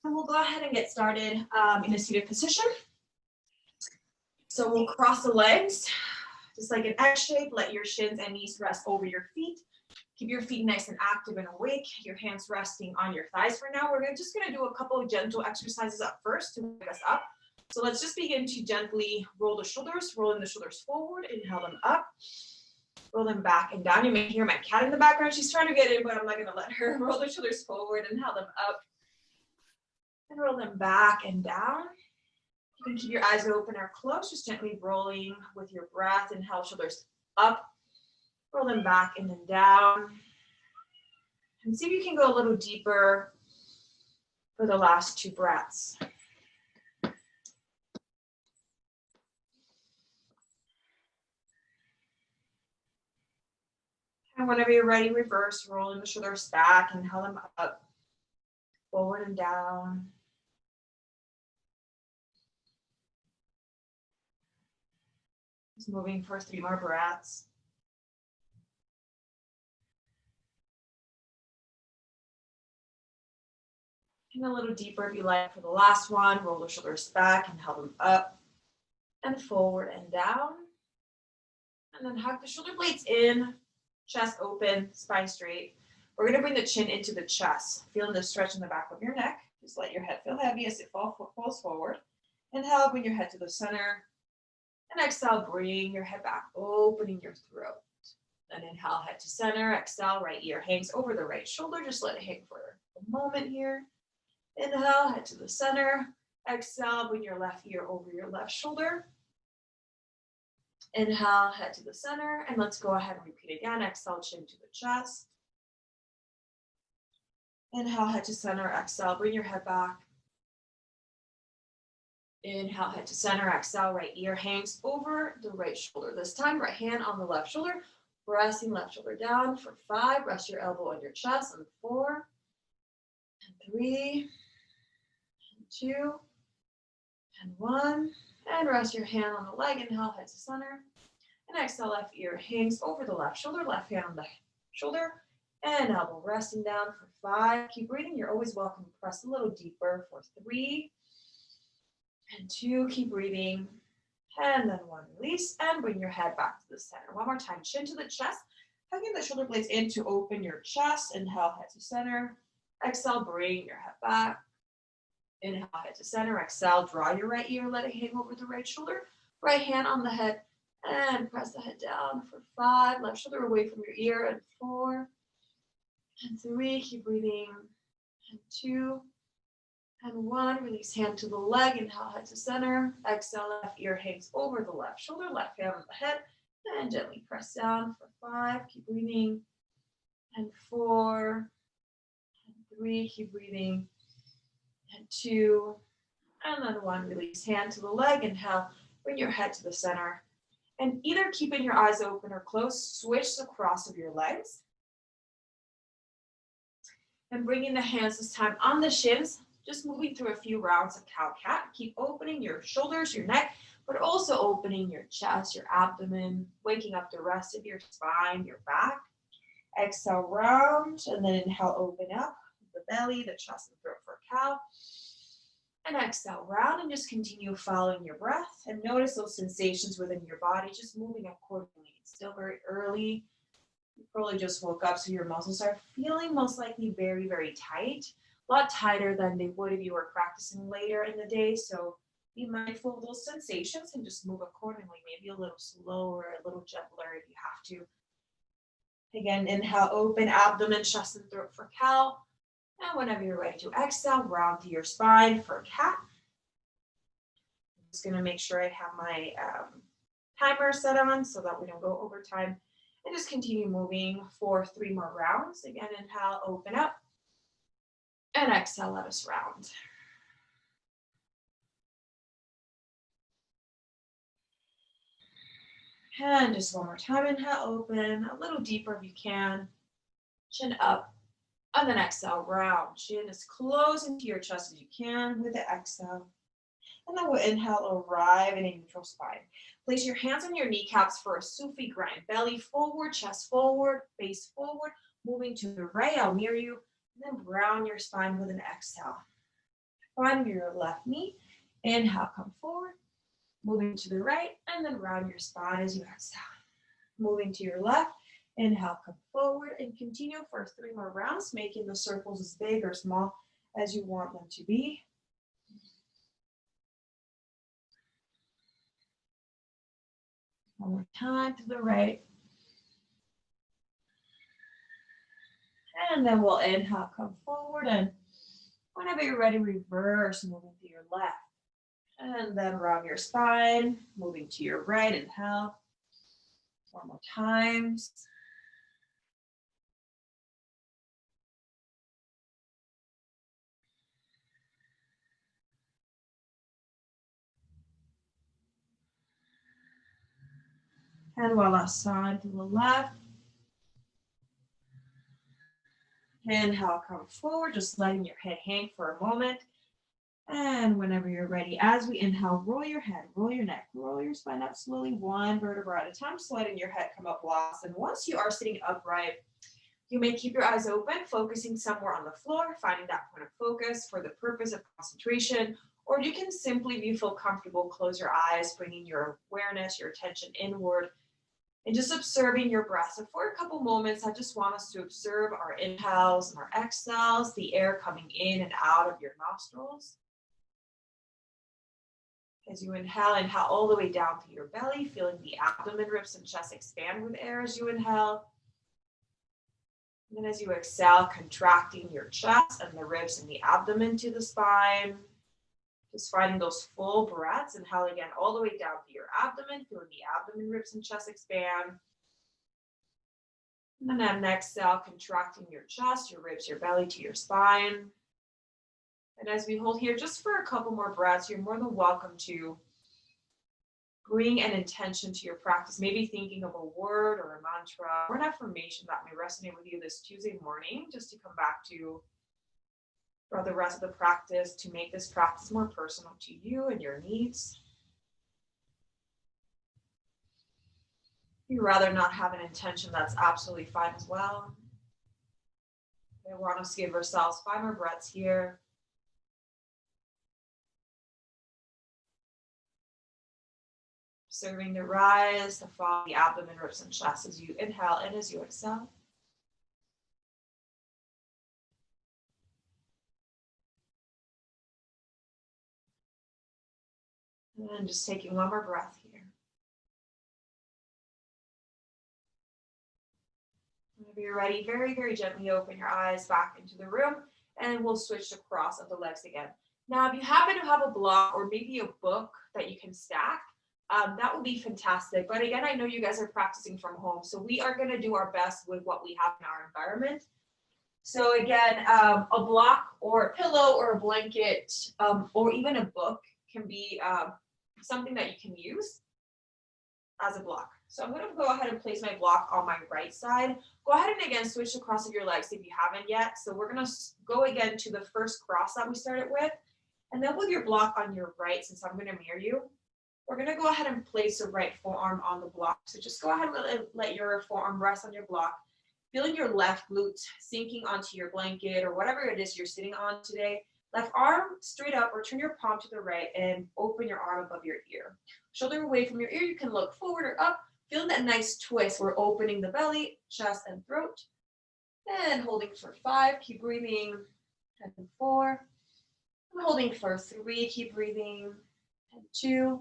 And we'll go ahead and get started in a seated position. So we'll cross the legs, just like an X shape. Let your shins and knees rest over your feet. Keep your feet nice and active and awake. Your hands resting on your thighs for now. We're just going to do a couple of gentle exercises up first to wake us up. So let's just begin to gently roll the shoulders, rolling the shoulders forward, inhale them up, roll them back and down. You may hear my cat in the background. She's trying to get in, but I'm not going to let her. Roll the shoulders forward, inhale them up, and roll them back and down. You can keep your eyes open or closed, just gently rolling with your breath. Inhale, shoulders up, roll them back and then down. And see if you can go a little deeper for the last 2 breaths. And whenever you're ready, reverse, rolling the shoulders back, inhale them up, forward and down. Just moving for 3 more breaths. And a little deeper if you like for the last one. Roll the shoulders back, inhale them up and forward and down. And then hug the shoulder blades in, chest open, spine straight. We're going to bring the chin into the chest, feeling the stretch in the back of your neck. Just let your head feel heavy as it falls forward. Inhale, bring your head to the center. And exhale, bring your head back, opening your throat. Then inhale, head to center. Exhale, right ear hangs over the right shoulder. Just let it hang for a moment here. Inhale, head to the center. Exhale, bring your left ear over your left shoulder. Inhale, head to the center. And let's go ahead and repeat again. Exhale, chin to the chest. Inhale, head to center. Exhale, bring your head back. Inhale, head to center. Exhale, right ear hangs over the right shoulder. This time, right hand on the left shoulder. Pressing left shoulder down for 5. Rest your elbow on your chest. And 4, and 3, and 2, and 1. And rest your hand on the leg. Inhale, head to center. And exhale, left ear hangs over the left shoulder. Left hand on the shoulder. And elbow resting down for 5. Keep breathing. You're always welcome to press a little deeper for 3 and 2. Keep breathing. And then 1, release. And bring your head back to the center. One more time. Chin to the chest. Hugging the shoulder blades in to open your chest. Inhale, head to center. Exhale, bring your head back. Inhale, head to center. Exhale, draw your right ear. Let it hang over the right shoulder. Right hand on the head. And press the head down for 5. Left shoulder away from your ear. And 4. And 3. Keep breathing. And 2. And 1. Release hand to the leg. Inhale, head to center. Exhale, left ear hangs over the left shoulder. Left hand on the head. And gently press down for 5. Keep breathing. And 4. 3, keep breathing, and 2, and then 1, release hand to the leg, inhale, bring your head to the center, and either keeping your eyes open or closed, switch the cross of your legs, and bringing the hands this time on the shins, just moving through a few rounds of cow-cat. Keep opening your shoulders, your neck, but also opening your chest, your abdomen, waking up the rest of your spine, your back. Exhale, round, and then inhale, open up. The belly, the chest, and throat for cow. And exhale, round, and just continue following your breath. And notice those sensations within your body, just moving accordingly. It's still very early. You probably just woke up, so your muscles are feeling most likely very, very tight. A lot tighter than they would if you were practicing later in the day. So be mindful of those sensations and just move accordingly. Maybe a little slower, a little gentler if you have to. Again, inhale, open abdomen, chest, and throat for cow. And whenever you're ready to exhale, round through your spine for cat. I'm just going to make sure I have my timer set on so that we don't go over time. And just continue moving for 3 more rounds. Again, inhale, open up. And exhale, let us round. And just one more time, inhale, open, a little deeper if you can. Chin up. And then exhale, round. Chin as close into your chest as you can with the exhale. And then we'll inhale, arrive in a neutral spine. Place your hands on your kneecaps for a Sufi Grind. Belly forward, chest forward, face forward. Moving to the right, I'll mirror you. And then round your spine with an exhale. Round your left knee. Inhale, come forward. Moving to the right, and then round your spine as you exhale. Moving to your left. Inhale, come forward, and continue for 3 more rounds, making the circles as big or small as you want them to be. One more time to the right. And then we'll inhale, come forward, and whenever you're ready, reverse, moving to your left. And then round your spine, moving to your right, inhale. 4 more times. And while last side to the left. Inhale, come forward, just letting your head hang for a moment. And whenever you're ready, as we inhale, roll your head, roll your neck, roll your spine up slowly, 1 vertebra at a time, just letting your head come up last. And once you are sitting upright, you may keep your eyes open, focusing somewhere on the floor, finding that point of focus for the purpose of concentration, or you can simply, if you feel comfortable, close your eyes, bringing your awareness, your attention inward, and just observing your breath. So for a couple moments, I just want us to observe our inhales and our exhales, the air coming in and out of your nostrils. As you inhale, inhale all the way down to your belly, feeling the abdomen, ribs, and chest expand with air as you inhale. And then as you exhale, contracting your chest and the ribs and the abdomen to the spine. Just finding those full breaths. Inhale again all the way down to your abdomen, feeling the abdomen, ribs, and chest expand. And then exhale, contracting your chest, your ribs, your belly to your spine. And as we hold here just for a couple more breaths, you're more than welcome to bring an intention to your practice, maybe thinking of a word or a mantra or an affirmation that may resonate with you this Tuesday morning, just to come back to for the rest of the practice, to make this practice more personal to you and your needs. If you'd rather not have an intention, that's absolutely fine as well. We want us to give ourselves 5 more breaths here. Observing the rise, the fall, the abdomen, ribs, and chest as you inhale and as you exhale. And just taking 1 more breath here. Whenever you're ready, very, very gently open your eyes back into the room, and we'll switch to cross of the legs again. Now, if you happen to have a block or maybe a book that you can stack, that would be fantastic. But again, I know you guys are practicing from home, so we are going to do our best with what we have in our environment. So again, a block or a pillow or a blanket or even a book can be something that you can use as a block. So I'm going to go ahead and place my block on my right side. Go ahead and again switch across of your legs if you haven't yet. So we're going to go again to the first cross that we started with, and then with your block on your right, since I'm going to mirror you, we're going to go ahead and place the right forearm on the block. So just go ahead and let your forearm rest on your block, feeling your left glute sinking onto your blanket or whatever it is you're sitting on today. Left arm straight up, or turn your palm to the right and open your arm above your ear. Shoulder away from your ear, you can look forward or up. Feeling that nice twist. We're opening the belly, chest, and throat. And holding for 5, keep breathing. And 4. And holding for 3, keep breathing. And 2.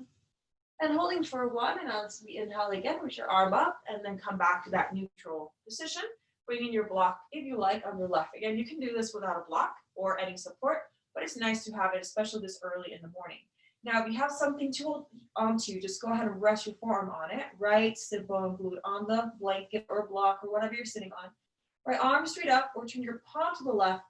And holding for 1. And as we inhale again, reach your arm up and then come back to that neutral position. Bringing your block, if you like, on your left. Again, you can do this without a block or any support, but it's nice to have it, especially this early in the morning. Now, if you have something to hold onto, just go ahead and rest your forearm on it. Right sit bone glute on the blanket or block or whatever you're sitting on. Right arm straight up, or turn your palm to the left,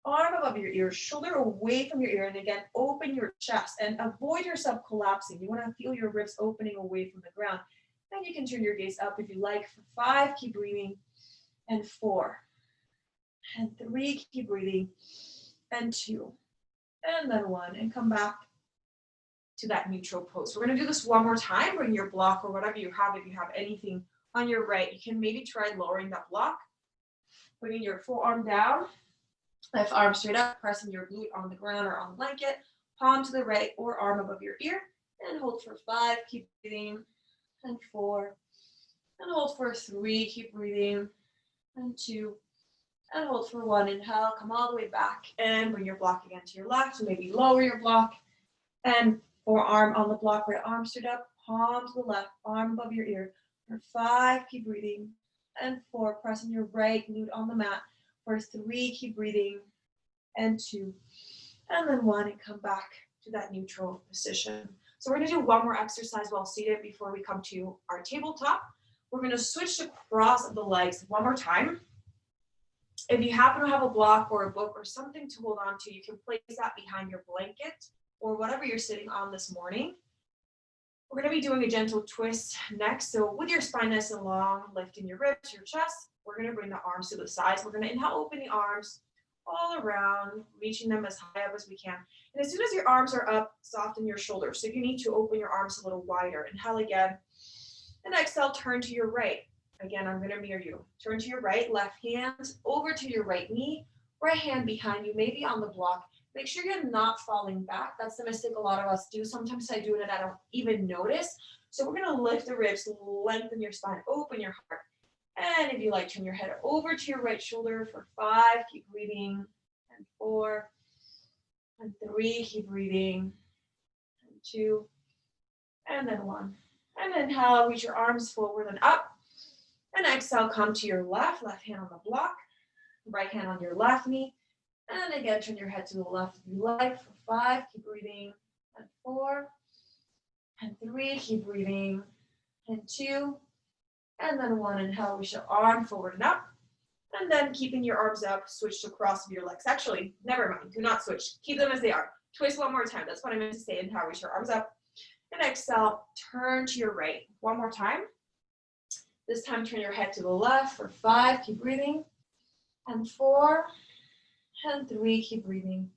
arm above your ear, shoulder away from your ear, and again, open your chest and avoid yourself collapsing. You want to feel your ribs opening away from the ground. Then you can turn your gaze up if you like. For 5, keep breathing. And 4. And 3, keep breathing. And 2. And then 1, and come back to that neutral pose. We're going to do this 1 more time. Bring your block or whatever you have. If you have anything on your right, you can maybe try lowering that block, bringing your forearm down Left arm straight up, pressing your glute on the ground or on the blanket, palm to the right or arm above your ear, and hold for 5, keep breathing, and 4, and hold for 3, keep breathing, and 2, and hold for 1. Inhale, come all the way back, and bring your block again to your left, maybe lower your block, and forearm on the block, right arm straight up, palm to the left, arm above your ear, for 5, keep breathing, and 4, pressing your right glute on the mat, for 3, keep breathing, and 2, and then 1, and come back to that neutral position. So we're gonna do one more exercise while seated before we come to our tabletop. We're gonna switch to cross the legs one more time. If you happen to have a block or a book or something to hold on to, you can place that behind your blanket or whatever you're sitting on this morning. We're gonna be doing a gentle twist next. So with your spine nice and long, lifting your ribs, your chest, we're gonna bring the arms to the sides. We're gonna inhale, open the arms all around, reaching them as high up as we can. And as soon as your arms are up, soften your shoulders. So if you need to, open your arms a little wider. Inhale again, and exhale, turn to your right. Again, I'm gonna mirror you. Turn to your right, left hand over to your right knee, right hand behind you, maybe on the block. Make sure you're not falling back. That's the mistake a lot of us do. Sometimes I do it and I don't even notice. So we're gonna lift the ribs, lengthen your spine, open your heart. And if you like, turn your head over to your right shoulder for 5, keep breathing, and 4, and 3, keep breathing, and 2, and then 1. And inhale, reach your arms forward and up. And exhale, come to your left hand on the block, right hand on your left knee. And again, turn your head to the left if you like for 5, keep breathing, and 4, and 3, keep breathing, and 2, and then 1. Inhale, reach your arm forward and up. And then keeping your arms up, switch to cross of your legs. Actually, never mind, do not switch. Keep them as they are. Twist one more time. That's what I meant to say. Inhale, reach your arms up. And exhale, turn to your right. One more time. This time, turn your head to the left for 5, keep breathing, and 4, and 3, keep breathing,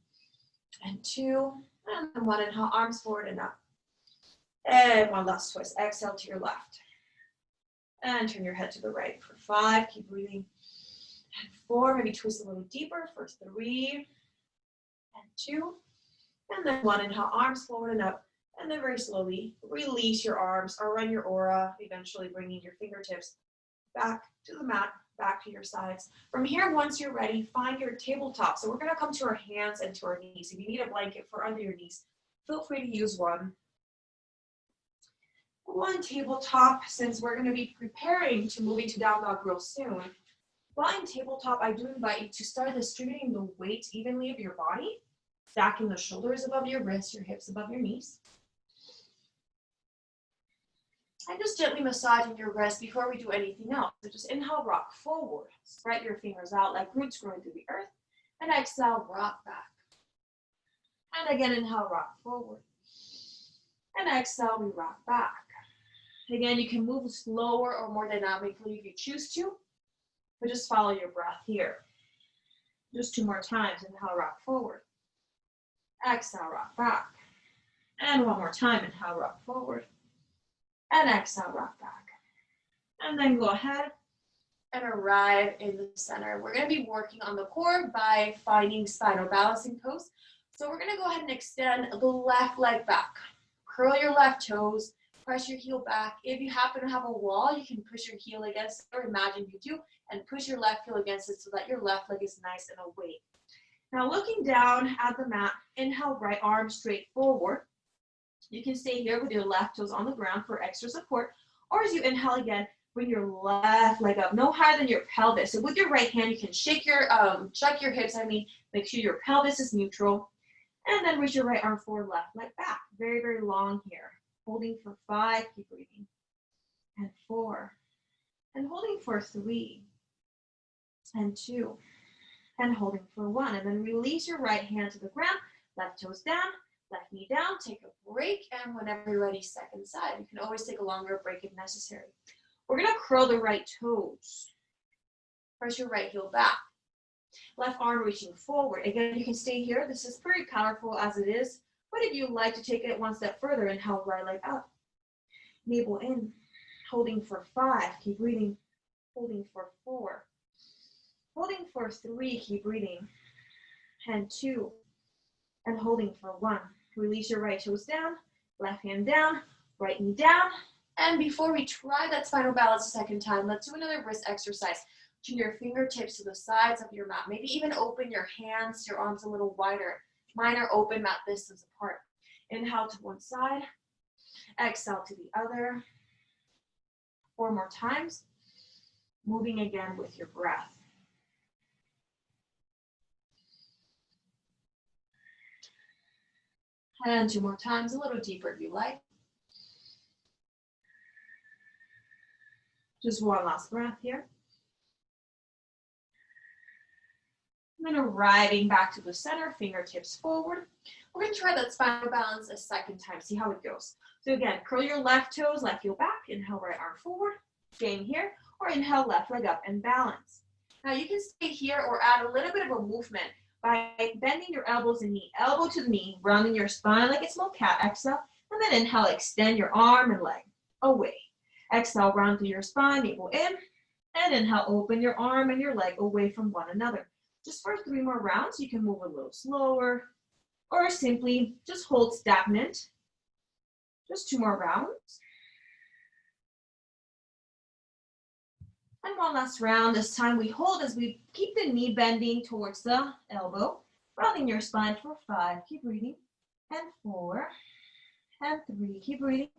and 2, and 1. Inhale, arms forward and up. And one last twist. Exhale to your left. And turn your head to the right for 5, keep breathing, and 4, maybe twist a little deeper for 3, and 2, and then 1. Inhale, arms forward and up. And then very slowly release your arms around your aura, eventually bringing your fingertips back to the mat, back to your sides. From here, once you're ready, find your tabletop. So we're gonna come to our hands and to our knees. If you need a blanket for under your knees, feel free to use one. One tabletop, since we're gonna be preparing to move into down dog real soon. While in tabletop, I do invite you to start distributing the weight evenly of your body, stacking the shoulders above your wrists, your hips above your knees. And just gently massaging your wrist before we do anything else. So just inhale, rock forward. Spread your fingers out like roots growing through the earth. And exhale, rock back. And again, inhale, rock forward. And exhale, we rock back. Again, you can move slower or more dynamically if you choose to, but just follow your breath here. Just 2 more times. Inhale, rock forward. Exhale, rock back. And one more time. Inhale, rock forward. And exhale, rock back. And then go ahead and arrive in the center. We're going to be working on the core by finding spinal balancing pose. So we're going to go ahead and extend the left leg back. Curl your left toes, press your heel back. If you happen to have a wall, you can push your heel against it, or imagine you do, and push your left heel against it so that your left leg is nice and awake. Now looking down at the mat, inhale, right arm straight forward. You can stay here with your left toes on the ground for extra support, or as you inhale again, bring your left leg up, no higher than your pelvis. So with your right hand, you can shake your hips, make sure your pelvis is neutral, and then reach your right arm forward, left leg back. Very, very long here. Holding for 5, keep breathing, and 4, and holding for 3, and 2, and holding for 1, and then release your right hand to the ground, left toes down, left knee down, take a break, and whenever you're ready, second side. You can always take a longer break if necessary. We're gonna curl the right toes. Press your right heel back. Left arm reaching forward. Again, you can stay here. This is pretty powerful as it is, but if you like to take it one step further, inhale, right leg up. Navel in, holding for 5, keep breathing. Holding for 4. Holding for 3, keep breathing. and 2, and holding for 1. Release your right toes down, left hand down, right knee down. And before we try that spinal balance a second time, let's do another wrist exercise. Turn your fingertips to the sides of your mat. Maybe even open your hands, your arms a little wider. Mine are open, mat distance apart. Inhale to one side, exhale to the other. 4 more times, moving again with your breath. And 2 more times, a little deeper if you like. Just one last breath here. And then arriving back to the center, fingertips forward. We're going to try that spinal balance a second time, see how it goes. So again, curl your left toes, left heel back, inhale right arm forward, staying here, or inhale left leg up and balance. Now you can stay here or add a little bit of a movement by bending your elbows and knee, elbow to the knee, rounding your spine like a small cat, exhale, and then inhale, extend your arm and leg away. Exhale, round through your spine, navel in, and inhale, open your arm and your leg away from one another. Just for 3 more rounds, you can move a little slower, or simply just hold stagnant. Just 2 more rounds. And one last round. This time we hold as we keep the knee bending towards the elbow, rounding your spine for 5. Keep breathing. And 4, and 3. Keep breathing.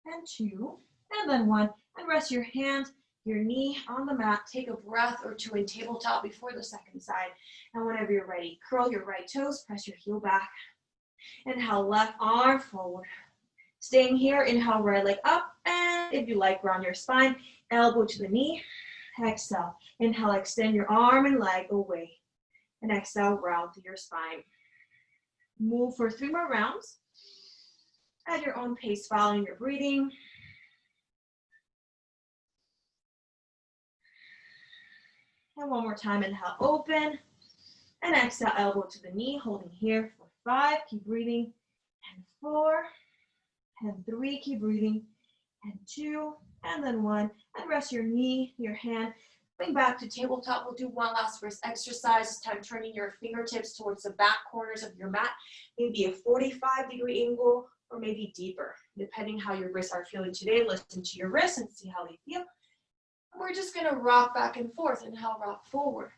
And 2, and then 1. And rest your hand, your knee on the mat. Take a breath or 2 in tabletop before the second side. And whenever you're ready, curl your right toes, press your heel back. Inhale, left arm forward. Staying here, inhale, right leg up. And if you like, round your spine, elbow to the knee. Exhale. Inhale, extend your arm and leg away. And exhale, round through your spine. Move for 3 more rounds. At your own pace, following your breathing. And one more time, inhale, open. And exhale, elbow to the knee, holding here for 5. Keep breathing. And 4, and 3. Keep breathing. And 2, and then 1. And rest your knee, your hand. Bring back to tabletop. We'll do one last wrist exercise. This time turning your fingertips towards the back corners of your mat. Maybe a 45-degree angle or maybe deeper, depending how your wrists are feeling today. Listen to your wrists and see how they feel. We're just going to rock back and forth. Inhale, rock forward.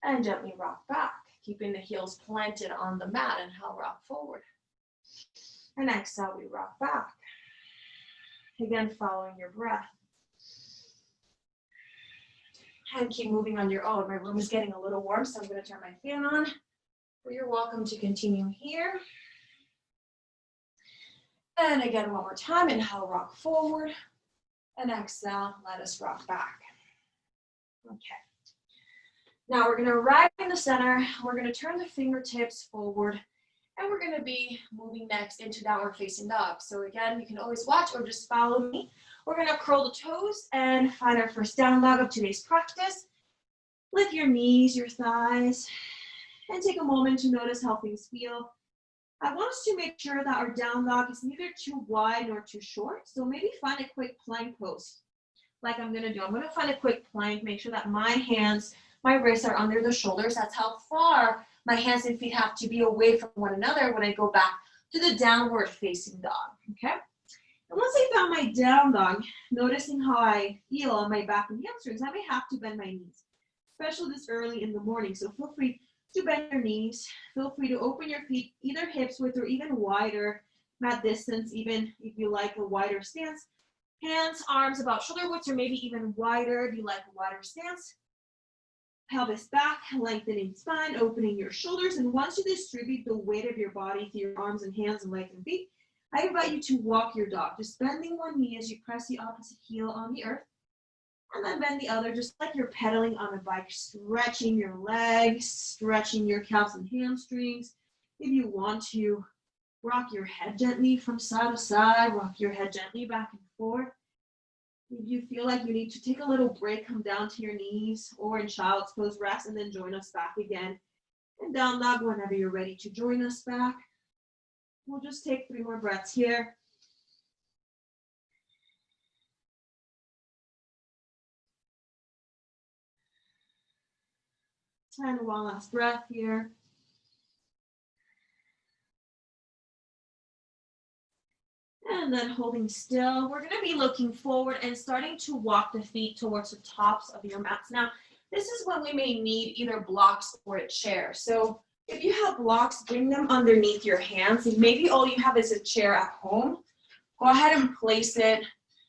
And gently rock back, keeping the heels planted on the mat. Inhale, rock forward. And exhale, we rock back. Again, following your breath. And keep moving on your own. My room is getting a little warm, so I'm going to turn my fan on. But you're welcome to continue here. And again, one more time. Inhale, rock forward. And exhale, let us rock back. Okay. Now we're going to arrive in the center. We're going to turn the fingertips forward. And we're going to be moving next into downward facing dog. So again, you can always watch or just follow me. We're going to curl the toes and find our first down dog of today's practice. Lift your knees, your thighs, and take a moment to notice how things feel. I want us to make sure that our down dog is neither too wide nor too short. So maybe find a quick plank pose like I'm going to do. I'm going to find a quick plank, make sure that my hands, my wrists are under the shoulders. That's how far my hands and feet have to be away from one another when I go back to the downward facing dog, okay? And once I found my down dog, noticing how I feel on my back and hamstrings, I may have to bend my knees, especially this early in the morning. So feel free to bend your knees. Feel free to open your feet, either hips width or even wider, mat distance, even if you like a wider stance. Hands, arms about shoulder width or maybe even wider if you like a wider stance. Pelvis back, lengthening spine, opening your shoulders. And once you distribute the weight of your body through your arms and hands and legs and feet, I invite you to walk your dog, just bending one knee as you press the opposite heel on the earth. And then bend the other, just like you're pedaling on a bike, stretching your legs, stretching your calves and hamstrings. If you want to, rock your head gently from side to side, rock your head gently back and forth. If you feel like you need to take a little break, come down to your knees or in child's pose, rest, and then join us back again. And down dog whenever you're ready to join us back. We'll just take 3 more breaths here. And one last breath here. And then holding still, we're gonna be looking forward and starting to walk the feet towards the tops of your mats. Now, this is when we may need either blocks or a chair. So if you have blocks, bring them underneath your hands. If maybe all you have is a chair at home, go ahead and place it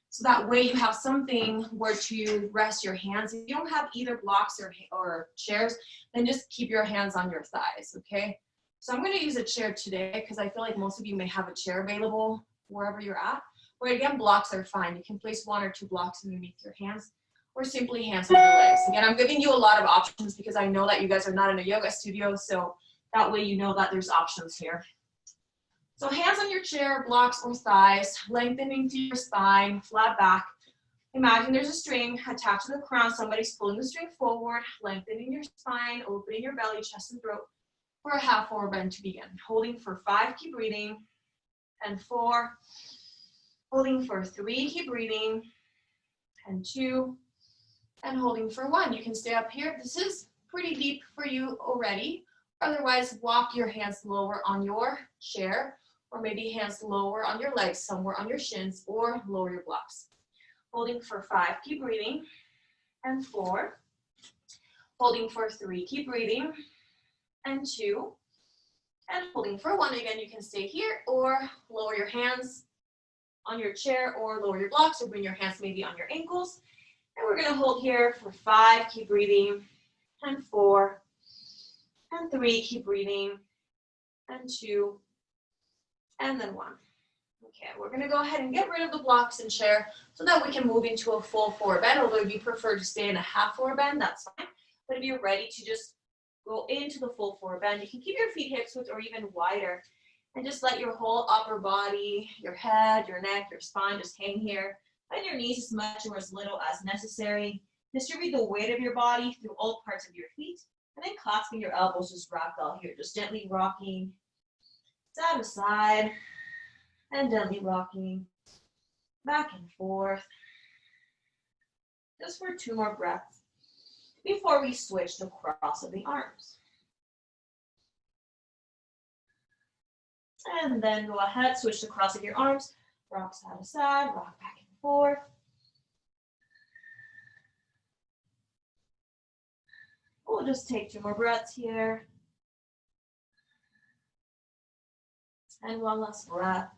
so that way you have something where to rest your hands. If you don't have either blocks or chairs, then just keep your hands on your thighs, okay? So I'm gonna use a chair today because I feel like most of you may have a chair available wherever you're at. But again, blocks are fine. You can place 1 or 2 blocks underneath your hands or simply hands on your legs. Again, I'm giving you a lot of options because I know that you guys are not in a yoga studio, so that way you know that there's options here. So hands on your chair, blocks or thighs, lengthening to your spine, flat back. Imagine there's a string attached to the crown. Somebody's pulling the string forward, lengthening your spine, opening your belly, chest, and throat for a half forward bend to begin. Holding for 5, keep breathing, and 4. Holding for 3, keep breathing, and 2. And holding for 1. You can stay up here. This is pretty deep for you already. Otherwise, walk your hands lower on your chair, or maybe hands lower on your legs, somewhere on your shins, or lower your blocks. Holding for 5, keep breathing, and 4. Holding for 3, keep breathing, and 2. And holding for 1. Again, you can stay here, or lower your hands on your chair, or lower your blocks, or bring your hands maybe on your ankles. And we're gonna hold here for 5, keep breathing, and 4. And 3, keep breathing, and 2, and then 1. Okay, we're gonna go ahead and get rid of the blocks and chair so that we can move into a full forward bend. Although if you prefer to stay in a half forward bend, that's fine. But if you're ready to just go into the full forward bend, you can keep your feet hips width or even wider, and just let your whole upper body, your head, your neck, your spine just hang here. Bend your knees as much or as little as necessary. Distribute the weight of your body through all parts of your feet. And then clasping your elbows, just ragdoll here, just gently rocking side to side, and gently rocking back and forth. Just for 2 more breaths before we switch to cross of the arms. And then go ahead, switch to cross of your arms, rock side to side, rock back and forth. We'll just take 2 more breaths here. And 1 last breath.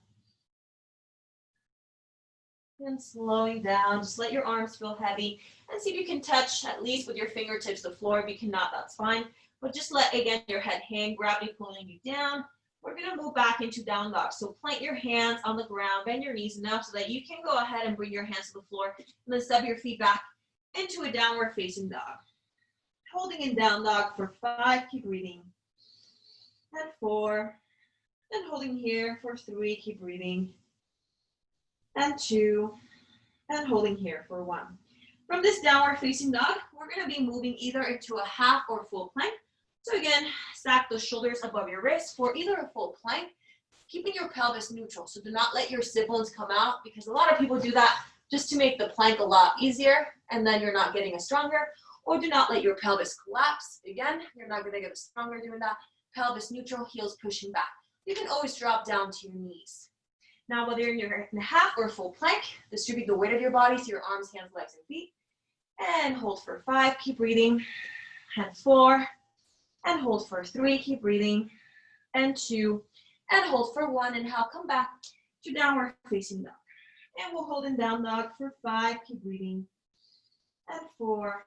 And slowing down, just let your arms feel heavy. And see if you can touch, at least with your fingertips, the floor. If you cannot, that's fine. But just let, again, your head hang, gravity pulling you down. We're gonna move back into down dog. So plant your hands on the ground, bend your knees enough so that you can go ahead and bring your hands to the floor. And then step your feet back into a downward facing dog. Holding in down dog for 5, keep breathing, and 4, and holding here for 3, keep breathing, and 2, and holding here for 1. From this downward facing dog, we're gonna be moving either into a half or full plank. So again, stack the shoulders above your wrists for either a full plank, keeping your pelvis neutral. So do not let your siblings come out, because a lot of people do that just to make the plank a lot easier, and then you're not getting as stronger. Or do not let your pelvis collapse. Again, you're not gonna get stronger doing that. Pelvis neutral, heels pushing back. You can always drop down to your knees. Now, whether you're in a half or full plank, distribute the weight of your body through your arms, hands, legs, and feet. And hold for 5, keep breathing. And 4, and hold for 3, keep breathing. And 2, and hold for 1. Inhale, come back to downward facing dog. And we'll hold in down dog for 5, keep breathing. And 4,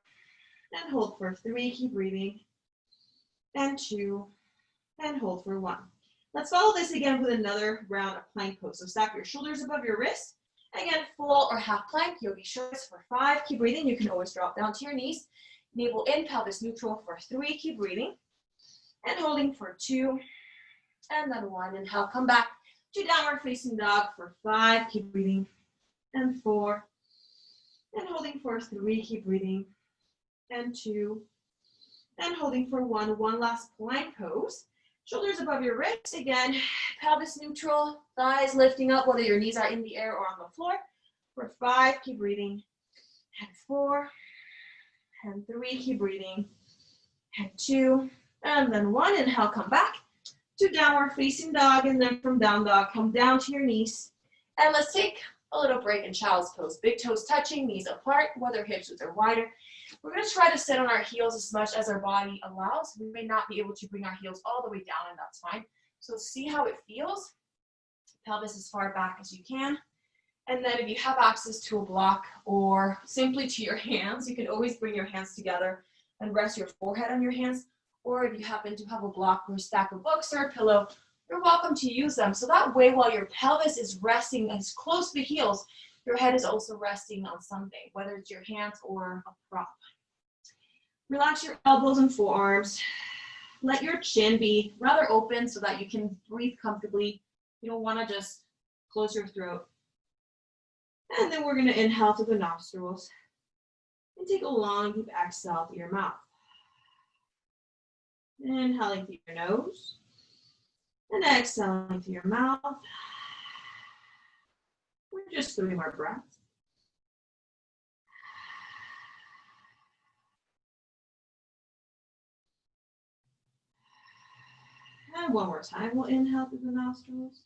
and hold for 3, keep breathing, and 2, and hold for 1. Let's follow this again with another round of plank pose. So stack your shoulders above your wrists. Again, full or half plank, yogi shorts for 5, keep breathing. You can always drop down to your knees. Navel in, pelvis neutral for 3, keep breathing, and holding for 2, and then 1. Inhale, come back to downward facing dog for 5, keep breathing, and 4, and holding for 3, keep breathing, and 2, and holding for 1. 1 last plank pose. Shoulders above your wrists. Again, pelvis neutral, thighs lifting up, whether your knees are in the air or on the floor. For 5, keep breathing, and 4, and 3, keep breathing, and 2, and then 1. Inhale, come back to downward facing dog, and then from down dog, come down to your knees. And let's take a little break in child's pose. Big toes touching, knees apart, whether hips width are wider. We're going to try to sit on our heels as much as our body allows. We may not be able to bring our heels all the way down, and that's fine. So see how it feels. Pelvis as far back as you can. And then if you have access to a block or simply to your hands, you can always bring your hands together and rest your forehead on your hands. Or if you happen to have a block or a stack of books or a pillow, you're welcome to use them. So that way, while your pelvis is resting as close to the heels, your head is also resting on something, whether it's your hands or a prop. Relax your elbows and forearms. Let your chin be rather open so that you can breathe comfortably. You don't want to just close your throat. And then we're going to inhale through the nostrils and take a long, deep exhale through your mouth. Inhaling through your nose and exhaling through your mouth. We're just 3 more breaths. And one more time, we'll inhale through the nostrils.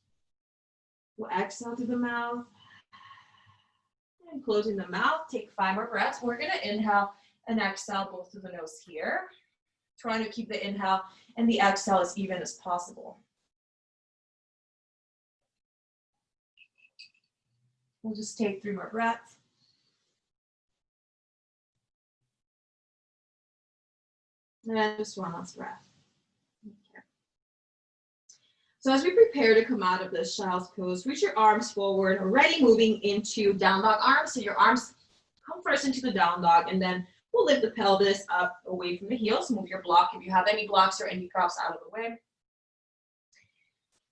We'll exhale through the mouth. And closing the mouth, take 5 more breaths. We're going to inhale and exhale both through the nose here. Trying to keep the inhale and the exhale as even as possible. We'll just take 3 more breaths. And just one last breath. Okay. So as we prepare to come out of this child's pose, reach your arms forward, already moving into down dog arms. So your arms come first into the down dog, and then we'll lift the pelvis up away from the heels. Move your block if you have any blocks or any props out of the way.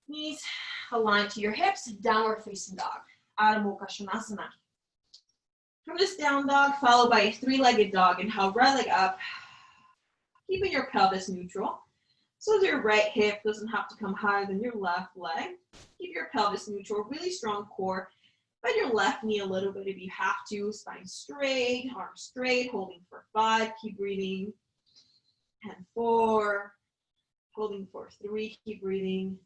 Knees aligned to your hips, downward facing dog. Adho Mukha Svanasana. From this down dog, followed by a 3-legged dog, inhale, right leg up, keeping your pelvis neutral. So your right hip doesn't have to come higher than your left leg. Keep your pelvis neutral, really strong core. Bend your left knee a little bit if you have to. Spine straight, arms straight, holding for 5. Keep breathing. And 4. Holding for 3. Keep breathing.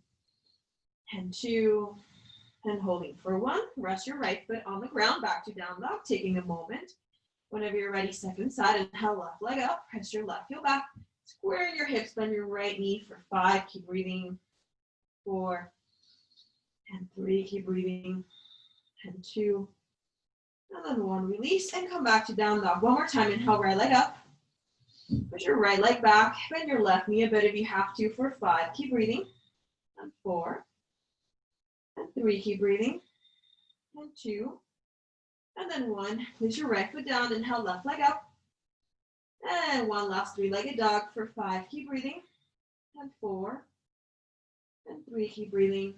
And 2. And holding for 1. Rest your right foot on the ground. Back to down dog. Taking a moment. Whenever you're ready, step inside. Inhale, left leg up. Press your left heel back. Square your hips. Bend your right knee for 5. Keep breathing. 4. And 3. Keep breathing. And 2, and then 1, release, and come back to down dog. One more time, inhale, right leg up. Put your right leg back, bend your left knee a bit if you have to for 5, keep breathing. And 4, and 3, keep breathing. And 2, and then 1. Place your right foot down, inhale, left leg up. And 1 last 3-legged dog for 5, keep breathing. And 4, and 3, keep breathing.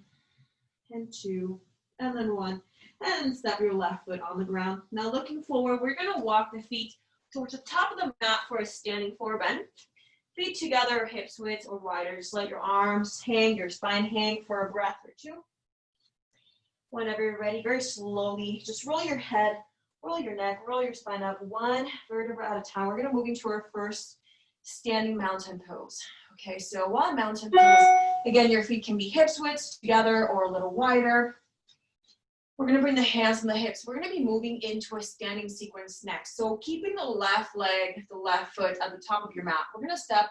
And 2, and then 1. And step your left foot on the ground. Now looking forward, we're going to walk the feet towards the top of the mat for a standing forward bend. Feet together, hips width or wider. Just let your arms hang, your spine hang for a breath or 2. Whenever you're ready, very slowly, just roll your head, roll your neck, roll your spine up 1 vertebra at a time. We're going to move into our first standing mountain pose. Okay, so while mountain pose, again, your feet can be hips width together or a little wider. We're going to bring the hands and the hips. We're going to be moving into a standing sequence next. So keeping the left leg, the left foot at the top of your mat, we're going to step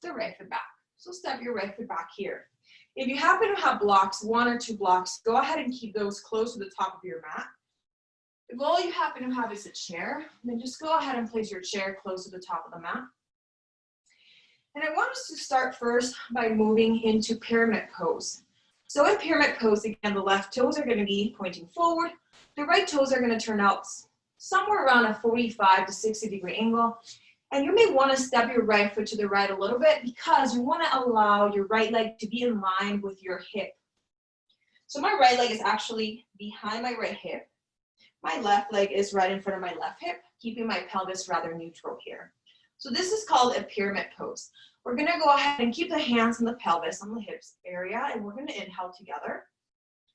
the right foot back. So step your right foot back here. If you happen to have blocks, 1 or 2 blocks, go ahead and keep those close to the top of your mat. If all you happen to have is a chair, then just go ahead and place your chair close to the top of the mat. And I want us to start first by moving into pyramid pose. So in pyramid pose, again, the left toes are going to be pointing forward. The right toes are going to turn out somewhere around a 45 to 60 degree angle. And you may want to step your right foot to the right a little bit because you want to allow your right leg to be in line with your hip. So my right leg is actually behind my right hip. My left leg is right in front of my left hip, keeping my pelvis rather neutral here. So this is called a pyramid pose. We're going to go ahead and keep the hands on the pelvis, on the hips area, and we're going to inhale together.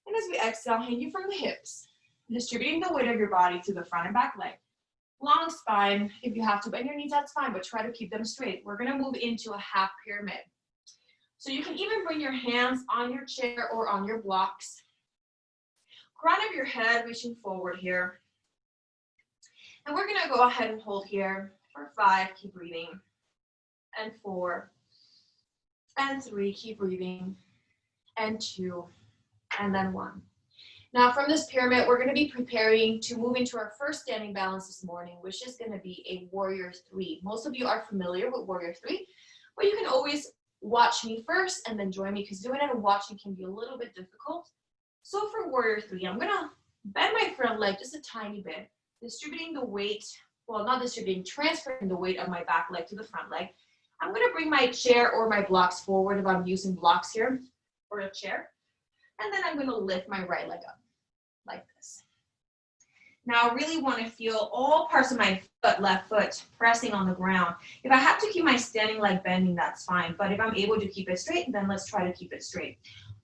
And as we exhale, hanging from the hips, distributing the weight of your body to the front and back leg. Long spine, if you have to bend your knees, that's fine, but try to keep them straight. We're going to move into a half pyramid. So you can even bring your hands on your chair or on your blocks. crown of your head reaching forward here. And we're gonna go ahead and hold here for 5, keep breathing, and 4, and 3, keep breathing, and 2, and then 1. Now from this pyramid, we're gonna be preparing to move into our first standing balance this morning, which is gonna be a warrior 3. Most of you are familiar with warrior 3, but you can always watch me first and then join me, because doing it and watching can be a little bit difficult. So for warrior 3, I'm gonna bend my front leg just a tiny bit, distributing the weight, well, not distributing, transferring the weight of my back leg to the front leg. I'm gonna bring my chair or my blocks forward if I'm using blocks here, or a chair. And then I'm gonna lift my right leg up, like this. Now I really wanna feel all parts of my foot, left foot, pressing on the ground. If I have to keep my standing leg bending, that's fine. But if I'm able to keep it straight, then let's try to keep it straight.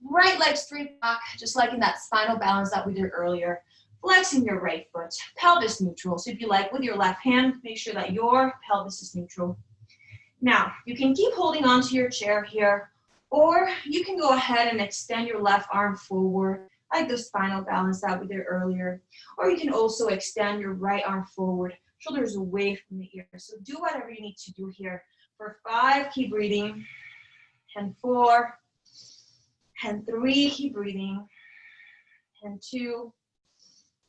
Right leg straight back, just like in that spinal balance that we did earlier. Flexing your right foot, pelvis neutral. So if you like, with your left hand, make sure that your pelvis is neutral. Now, you can keep holding on to your chair here, or you can go ahead and extend your left arm forward, like the spinal balance that we did earlier. Or you can also extend your right arm forward, shoulders away from the ear. So do whatever you need to do here. For 5, keep breathing, and 4, and 3, keep breathing, and 2,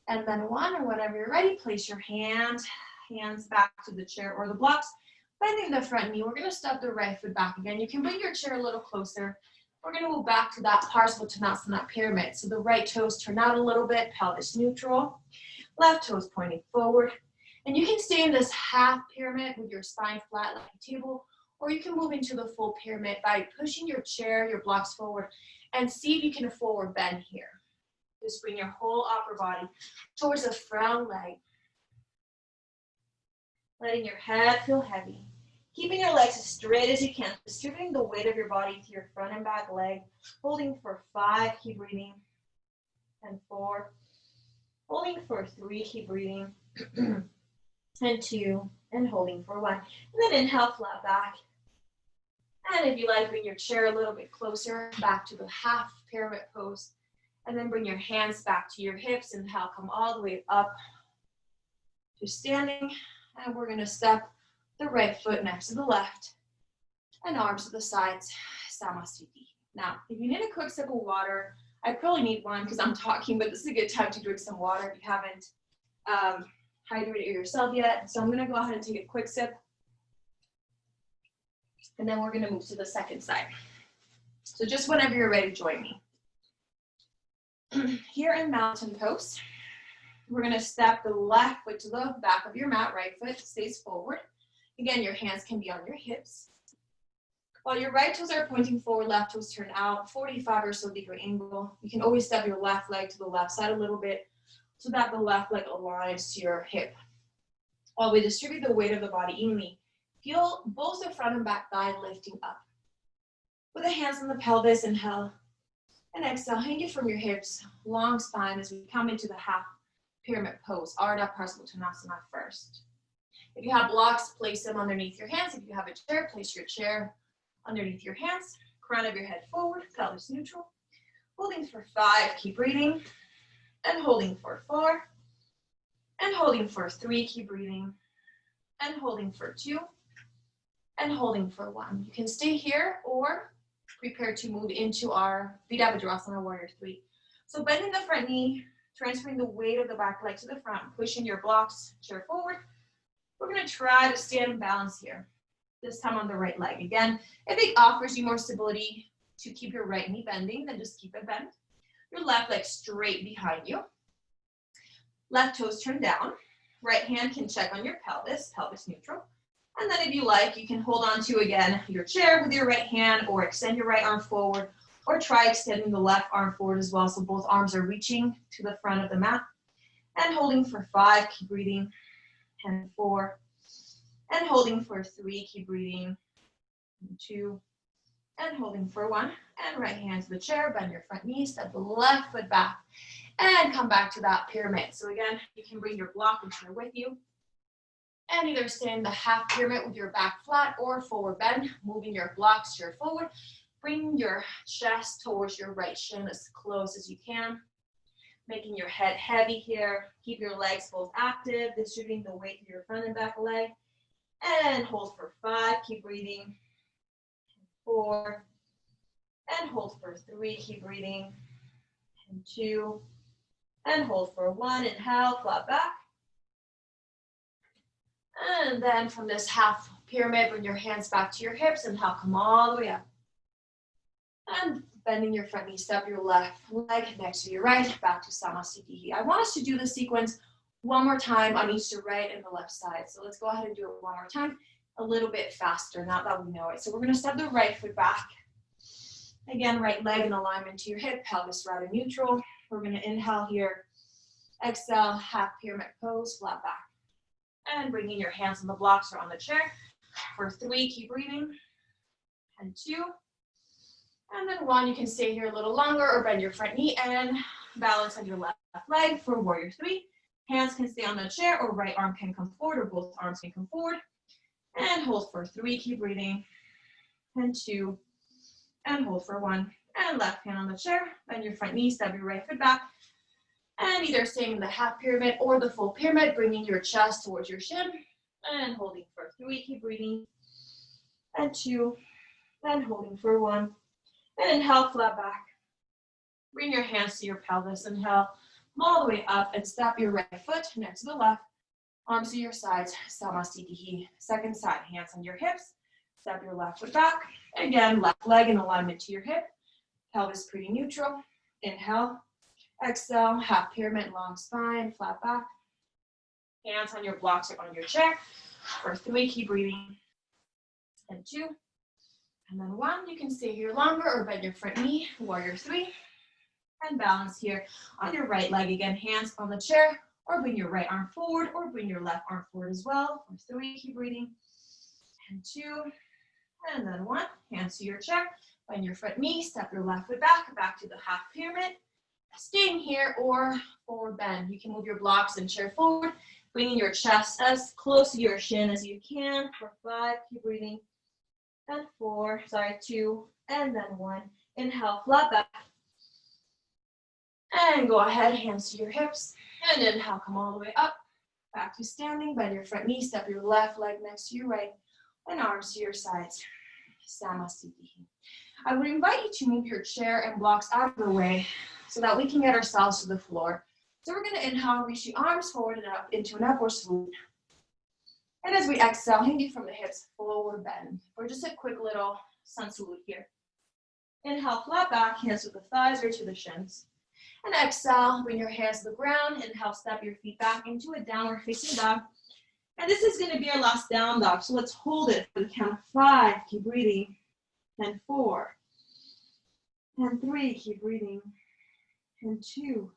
and then 1, or whenever you're ready, place your hands back to the chair or the blocks, bending the front knee. We're gonna step the right foot back again. You can bring your chair a little closer. We're gonna move back to that Parsvottanasana pyramid. So the right toes turn out a little bit, pelvis neutral, left toes pointing forward. And you can stay in this half pyramid with your spine flat like a table, or you can move into the full pyramid by pushing your chair, your blocks forward, and see if you can forward bend here. Just bring your whole upper body towards the front leg. Letting your head feel heavy. Keeping your legs as straight as you can. Distributing the weight of your body to your front and back leg. Holding for 5, keep breathing. And 4. Holding for 3, keep breathing. And 2. And holding for 1. And then inhale, flat back. And if you like, bring your chair a little bit closer back to the half pyramid pose. And then bring your hands back to your hips. Inhale, come all the way up to standing. And we're gonna step the right foot next to the left and arms to the sides, Samasthiti. Now, if you need a quick sip of water, I probably need one because I'm talking, but this is a good time to drink some water if you haven't hydrated yourself yet. So I'm gonna go ahead and take a quick sip. And then we're gonna move to the second side. So just whenever you're ready, join me. Here in mountain pose, we're gonna step the left foot to the back of your mat, right foot stays forward. Again, your hands can be on your hips. While your right toes are pointing forward, left toes turn out, 45 or so degree angle. You can always step your left leg to the left side a little bit so that the left leg aligns to your hip. While we distribute the weight of the body evenly, feel both the front and back thigh lifting up. With the hands on the pelvis, inhale, and exhale, hanging from your hips, long spine as we come into the half pyramid pose, Ardha Parsvottanasana first. If you have blocks, place them underneath your hands. If you have a chair, place your chair underneath your hands. Crown of your head forward, pelvis neutral. Holding for 5, keep breathing. And holding for 4. And holding for 3, keep breathing. And holding for 2. And holding for 1. You can stay here or prepare to move into our Virabhadrasana Warrior 3. So bending the front knee, transferring the weight of the back leg to the front, pushing your blocks, chair forward. We're gonna try to stand in balance here. This time on the right leg. Again, if it offers you more stability to keep your right knee bending, then just keep it bent. Your left leg straight behind you. Left toes turn down. Right hand can check on your pelvis, pelvis neutral. And then if you like, you can hold on to, again, your chair with your right hand or extend your right arm forward or try extending the left arm forward as well so both arms are reaching to the front of the mat. And holding for 5, keep breathing. And 4. And holding for 3, keep breathing. And 2. And holding for 1. And right hand to the chair, bend your front knee, step the left foot back. And come back to that pyramid. So again, you can bring your block and chair with you. And either stay in the half pyramid with your back flat or forward bend, moving your blocks, chair forward. Bring your chest towards your right shin as close as you can. Making your head heavy here. Keep your legs both active, distributing the weight through your front and back leg. And hold for 5, keep breathing. 4, and hold for 3, keep breathing. And 2, and hold for 1, inhale, flat back. And then from this half pyramid, bring your hands back to your hips, inhale, come all the way up. And bending your front knee, step your left leg next to your right, back to Samasthiti. I want us to do the sequence one more time on each the right and the left side. So let's go ahead and do it one more time, a little bit faster, not that we know it. So we're gonna step the right foot back. Again, right leg in alignment to your hip, pelvis right and neutral. We're gonna inhale here, exhale, half pyramid pose, flat back. And bringing your hands on the blocks or on the chair. For 3, keep breathing. And 2. And then 1, you can stay here a little longer or bend your front knee and balance on your left leg for warrior 3. Hands can stay on the chair or right arm can come forward or both arms can come forward. And hold for 3, keep breathing. And 2, and hold for 1. And left hand on the chair, bend your front knee, step your right foot back. And either staying in the half pyramid or the full pyramid, bringing your chest towards your shin. And holding for 3, keep breathing. And 2, and holding for 1. And inhale, flat back. Bring your hands to your pelvis. Inhale, all the way up and step your right foot next to the left. Arms to your sides, Samasthiti. Second side, hands on your hips. Step your left foot back. Again, left leg in alignment to your hip. Pelvis pretty neutral. Inhale, exhale, half pyramid, long spine, flat back. Hands on your blocks or on your chair. For 3, keep breathing. And 2. And then 1, you can stay here longer or bend your front knee, warrior 3. And balance here on your right leg. Again, hands on the chair, or bring your right arm forward, or bring your left arm forward as well. For 3, keep breathing. And 2, and then 1, hands to your chair. Bend your front knee, step your left foot back to the half pyramid. Staying here or forward bend. You can move your blocks and chair forward, bringing your chest as close to your shin as you can. For 5, keep breathing. And 4, 2, and then 1. Inhale, flat back. And go ahead, hands to your hips. And inhale, come all the way up. Back to standing, bend your front knee, step your left leg next to your right, and arms to your sides. Samasthiti. I would invite you to move your chair and blocks out of the way so that we can get ourselves to the floor. So we're going to inhale, reach the arms forward and up into an upward salute. And as we exhale, handy from the hips, forward bend. Or just a quick little sun salute here. Inhale, flat back, hands to the thighs or to the shins. And exhale, bring your hands to the ground. Inhale, step your feet back into a downward facing dog. And this is going to be our last down dog. So let's hold it for the count of 5. Keep breathing. And 4. And 3. Keep breathing. And 2.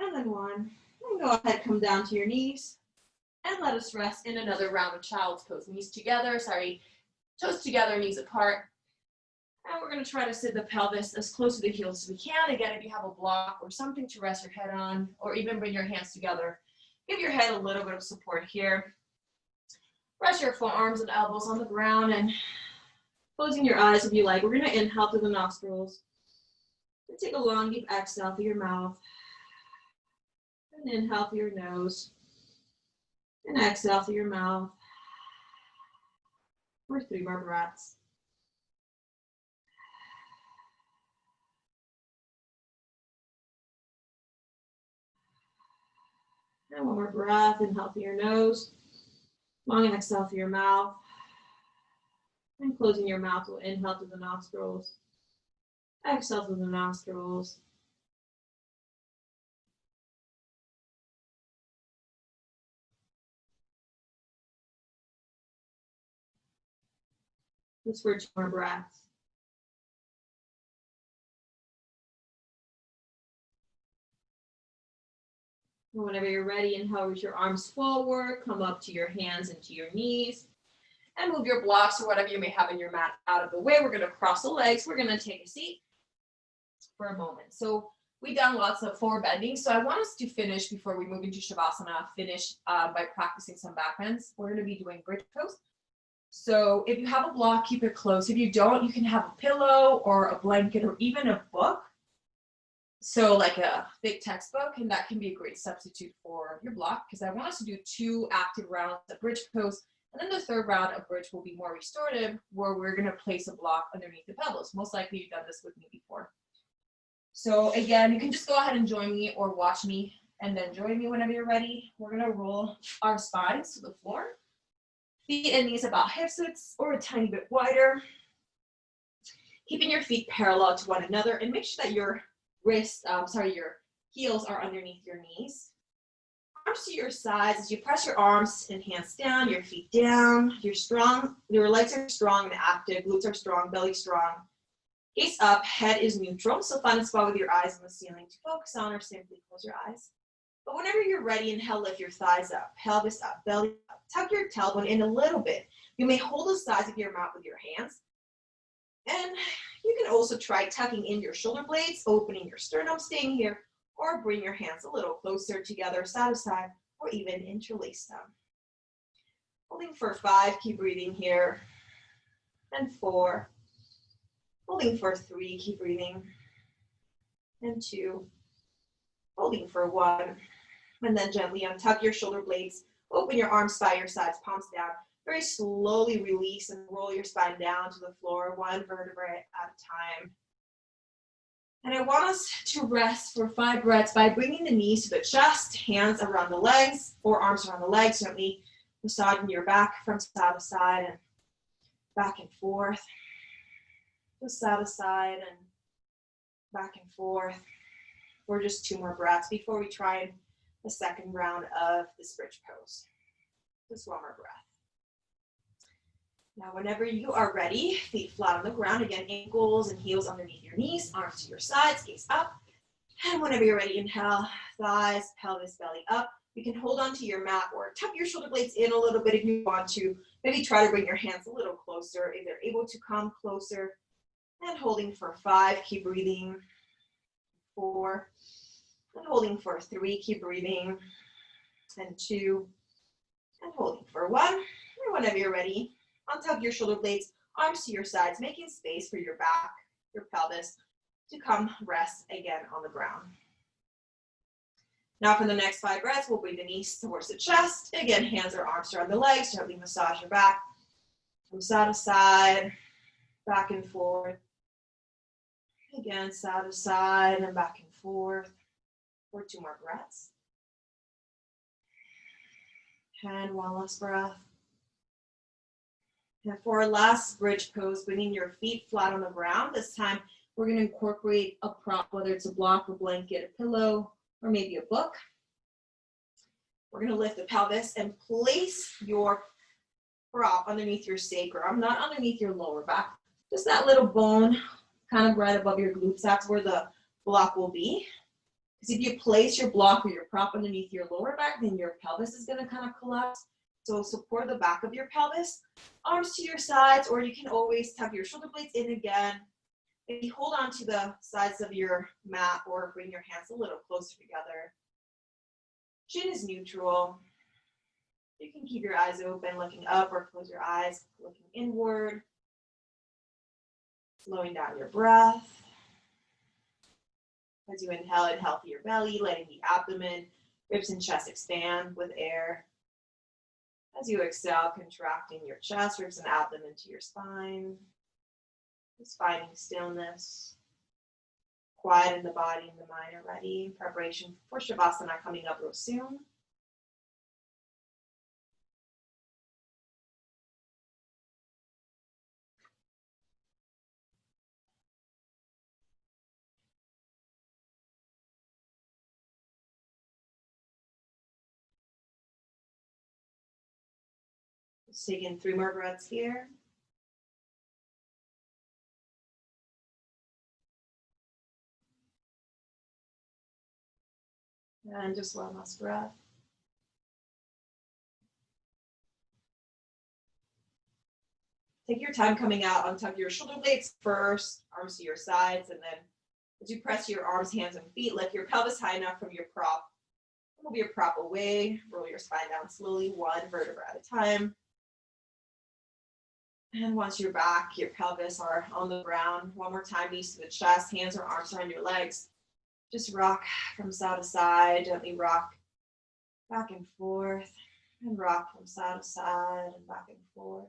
And then 1. And go ahead, come down to your knees. And let us rest in another round of child's pose. Knees together, toes together, knees apart. And we're going to try to sit the pelvis as close to the heels as we can. Again, if you have a block or something to rest your head on, or even bring your hands together, give your head a little bit of support here. Rest your forearms and elbows on the ground and closing your eyes if you like. We're going to inhale through the nostrils. And take a long, deep exhale through your mouth. And inhale through your nose. And exhale through your mouth. For 3 more breaths. And 1 more breath. Inhale through your nose. Long exhale through your mouth. And closing your mouth, we'll inhale through the nostrils. Exhale through the nostrils. Just for 2 more breaths. And whenever you're ready, inhale, reach your arms forward, come up to your hands and to your knees, and move your blocks or whatever you may have in your mat out of the way. We're going to cross the legs. We're going to take a seat for a moment. So we've done lots of forward bending. So I want us to finish before we move into Shavasana, by practicing some back bends. We're going to be doing bridge pose. So if you have a block, keep it close. If you don't, you can have a pillow or a blanket or even a book So like a big textbook, and that can be a great substitute for your block, because I want us to do 2 active rounds of bridge pose, and then the 3rd round of bridge will be more restorative, where we're going to place a block underneath the pelvis. Most likely you've done this with me before. So again, you can just go ahead and join me or watch me, and then join me whenever you're ready. We're going to roll our spines to the floor. Feet and knees about hip width or a tiny bit wider. Keeping your feet parallel to one another, and make sure that your your heels are underneath your knees. Arms to your sides as you press your arms and hands down, your feet down. You're strong, your legs are strong and active, glutes are strong, belly strong. Gaze up, head is neutral, so find a spot with your eyes on the ceiling to focus on, or simply close your eyes. But whenever you're ready, inhale, lift your thighs up, pelvis up, belly up. Tuck your tailbone in a little bit. You may hold the sides of your mat with your hands. And you can also try tucking in your shoulder blades, opening your sternum, staying here, or bring your hands a little closer together, side to side, or even interlace them. Holding for 5, keep breathing here. And 4. Holding for 3, keep breathing. And 2. Holding for 1. And then gently untuck your shoulder blades, open your arms by your sides, palms down. Very slowly release and roll your spine down to the floor, 1 vertebrae at a time. And I want us to rest for 5 breaths by bringing the knees to the chest, hands around the legs, or arms around the legs, gently massaging your back from side to side and back and forth, just side to side and back and forth for just 2 more breaths before we try the 2nd round of this bridge pose. Just 1 more breath. Now, whenever you are ready, feet flat on the ground. Again, ankles and heels underneath your knees, arms to your sides, gaze up. And whenever you're ready, inhale, thighs, pelvis, belly up. You can hold onto your mat or tuck your shoulder blades in a little bit if you want to. Maybe try to bring your hands a little closer if they're able to come closer. And holding for 5, keep breathing. 4. And holding for 3, keep breathing. And 2. And holding for 1. And whenever you're ready, untuck your shoulder blades, arms to your sides, making space for your back, your pelvis to come rest again on the ground. Now for the next 5 breaths, we'll bring the knees towards the chest. Again, hands or arms around the legs, gently massage your back from side to side, back and forth. Again, side to side and back and forth for 2 more breaths. And 1 last breath. And for our last bridge pose, bringing your feet flat on the ground. This time, we're going to incorporate a prop, whether it's a block, a blanket, a pillow, or maybe a book. We're going to lift the pelvis and place your prop underneath your sacrum, not underneath your lower back. Just that little bone kind of right above your glutes. That's where the block will be. Because if you place your block or your prop underneath your lower back, then your pelvis is going to kind of collapse. So support the back of your pelvis, arms to your sides, or you can always tuck your shoulder blades in again. Maybe hold on to the sides of your mat or bring your hands a little closer together. Chin is neutral. You can keep your eyes open, looking up, or close your eyes, looking inward. Slowing down your breath. As you inhale, inhale through your belly, letting the abdomen, ribs and chest expand with air. As you exhale, contracting your chest, ribs and abdomen to your spine. Just finding stillness. Quiet in the body and the mind are ready. In preparation for Shavasana coming up real soon. Let's take in 3 more breaths here. And just 1 last breath. Take your time coming out, untuck your shoulder blades first, arms to your sides, and then as you press your arms, hands, and feet, lift your pelvis high enough from your prop. Move your prop away, roll your spine down slowly, 1 vertebra at a time. And once you're back, your pelvis are on the ground. 1 more time, knees to the chest, hands or arms around your legs. Just rock from side to side, gently rock back and forth, and rock from side to side and back and forth.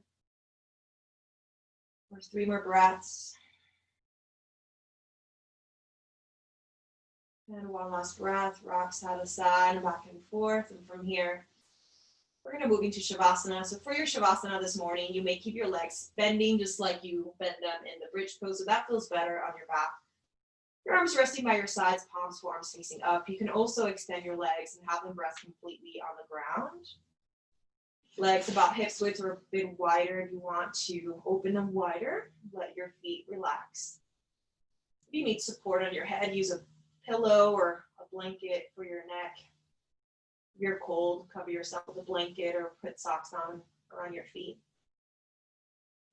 For 3 more breaths. And one last breath, rock side to side and back and forth. And from here, we're going to move into Shavasana. So for your Shavasana this morning, you may keep your legs bending just like you bend them in the bridge pose. So that feels better on your back. Your arms resting by your sides, palms, forearms facing up. You can also extend your legs and have them rest completely on the ground. Legs about hips width or a bit wider if you want to open them wider. Let your feet relax. If you need support on your head, use a pillow or a blanket for your neck. If you're cold, cover yourself with a blanket or put socks on around your feet.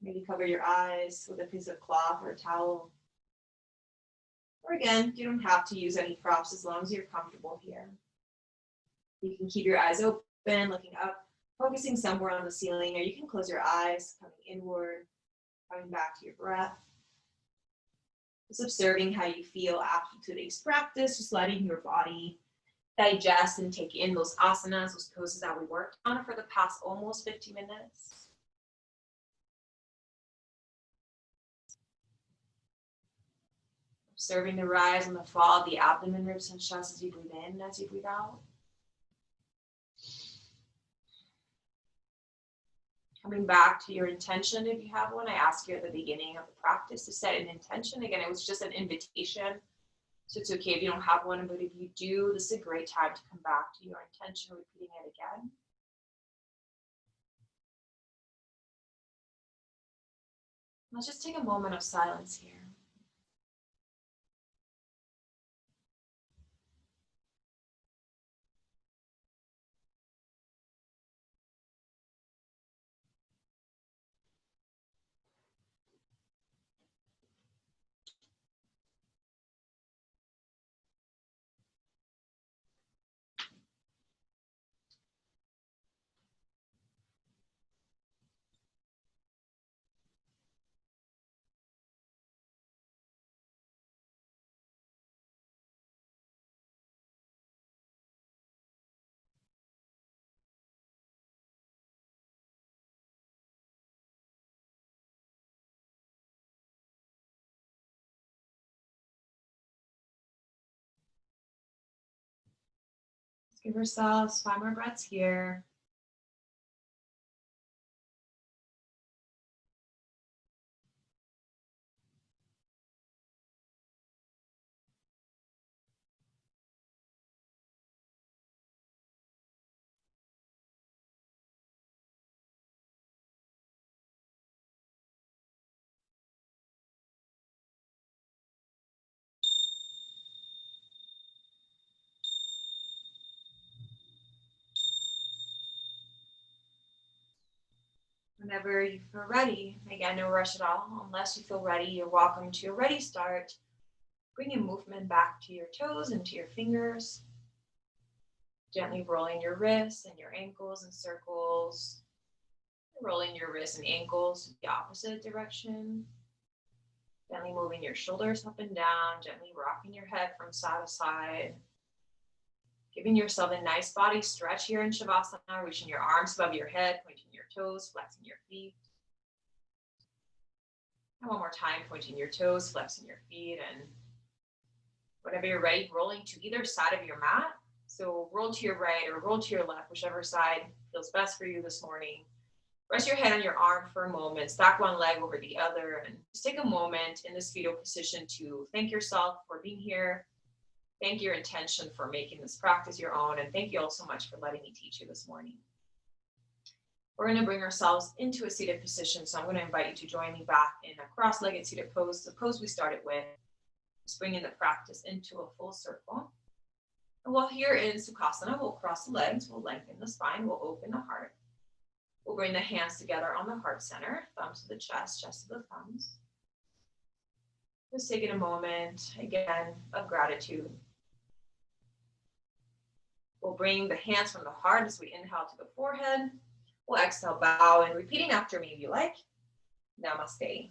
Maybe cover your eyes with a piece of cloth or a towel. Or again, you don't have to use any props as long as you're comfortable here. You can keep your eyes open, looking up, focusing somewhere on the ceiling, or you can close your eyes, coming inward, coming back to your breath. Just observing how you feel after today's practice, just letting your body digest and take in those asanas, those poses that we worked on for the past almost 50 minutes. Observing the rise and the fall of the abdomen, ribs, and chest as you breathe in and as you breathe out. Coming back to your intention, if you have one, I asked you at the beginning of the practice to set an intention. Again, it was just an invitation. So it's okay if you don't have one, but if you do, this is a great time to come back to your intention, repeating it again. Let's just take a moment of silence here. Let's give ourselves 5 more breaths here. Whenever you feel ready, again, no rush at all. Unless you feel ready, you're welcome to a ready start. Bring your movement back to your toes and to your fingers. Gently rolling your wrists and your ankles in circles. Rolling your wrists and ankles the opposite direction. Gently moving your shoulders up and down. Gently rocking your head from side to side. Giving yourself a nice body stretch here in Shavasana, reaching your arms above your head, pointing your toes, flexing your feet. And one more time, pointing your toes, flexing your feet, and whenever you're ready, rolling to either side of your mat. So roll to your right or roll to your left, whichever side feels best for you this morning. Rest your head on your arm for a moment, stack one leg over the other, and just take a moment in this fetal position to thank yourself for being here. Thank your intention for making this practice your own, and thank you all so much for letting me teach you this morning. We're going to bring ourselves into a seated position, so I'm going to invite you to join me back in a cross-legged seated pose, the pose we started with. Just bringing the practice into a full circle. And while here in Sukhasana, we'll cross the legs, we'll lengthen the spine, we'll open the heart. We'll bring the hands together on the heart center, thumbs to the chest, chest to the thumbs. Just taking a moment, again, of gratitude. We'll bring the hands from the heart as we inhale to the forehead. We'll exhale, bow, and repeating after me if you like. Namaste.